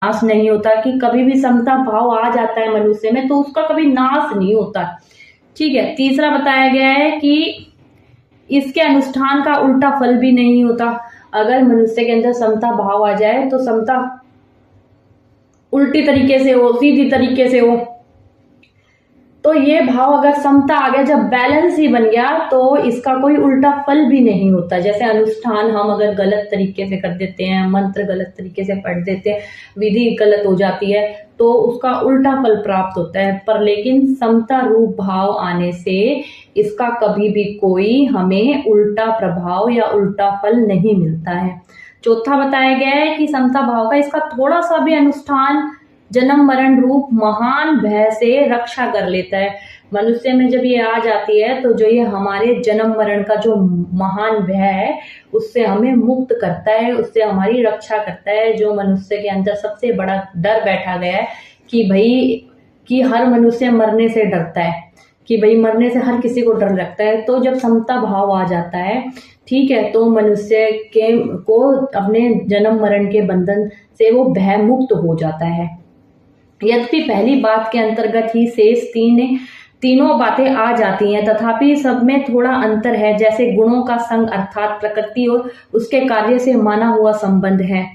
नाश नहीं होता, कि कभी भी समता भाव आ जाता है मनुष्य में तो उसका कभी नाश नहीं होता। ठीक है। तीसरा बताया गया है कि इसके अनुष्ठान का उल्टा फल भी नहीं होता। अगर मनुष्य के अंदर समता भाव आ जाए तो समता उल्टी तरीके से हो, सीधी तरीके से हो, तो ये भाव अगर समता आ गया, जब बैलेंस ही बन गया, तो इसका कोई उल्टा फल भी नहीं होता। जैसे अनुष्ठान हम अगर गलत तरीके से कर देते हैं, मंत्र गलत तरीके से पढ़ देते हैं, विधि गलत हो जाती है, तो उसका उल्टा फल प्राप्त होता है। पर लेकिन समता रूप भाव आने से इसका कभी भी कोई हमें उल्टा प्रभाव या उल्टा फल नहीं मिलता है। चौथा बताया गया है कि समता भाव का इसका थोड़ा सा भी अनुष्ठान जन्म मरण रूप महान भय से रक्षा कर लेता है। मनुष्य में जब ये आ जाती है तो जो ये हमारे जन्म मरण का जो महान भय है उससे हमें मुक्त करता है, उससे हमारी रक्षा करता है। जो मनुष्य के अंदर सबसे बड़ा डर बैठा गया है कि भाई कि हर मनुष्य मरने से डरता है, कि भाई मरने से हर किसी को डर लगता है, तो जब समता भाव आ जाता है, ठीक है, तो मनुष्य के को अपने जन्म मरण के बंधन से वो भय मुक्त हो जाता है। यद्यपि पहली बात के अंतर्गत ही शेष तीनों बातें आ जाती हैं, तथापि सब में थोड़ा अंतर है। जैसे गुणों का संग अर्थात प्रकृति और उसके कार्य से माना हुआ संबंध है।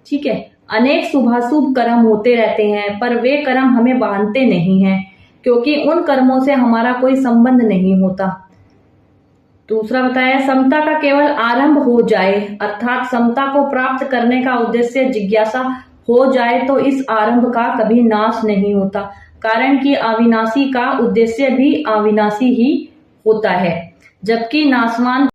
ठीक है। अनेक शुभाशुभ कर्म होते रहते हैं, पर वे कर्म हमें बांधते नहीं हैं, क्योंकि उन कर्मों से हमारा कोई संबंध नहीं होता। दूसरा बताया, समता का केवल आरंभ हो जाए, अर्थात समता को प्राप्त करने का उद्देश्य जिज्ञासा हो जाए, तो इस आरंभ का कभी नाश नहीं होता, कारण कि अविनाशी का उद्देश्य भी अविनाशी ही होता है, जबकि नाशवान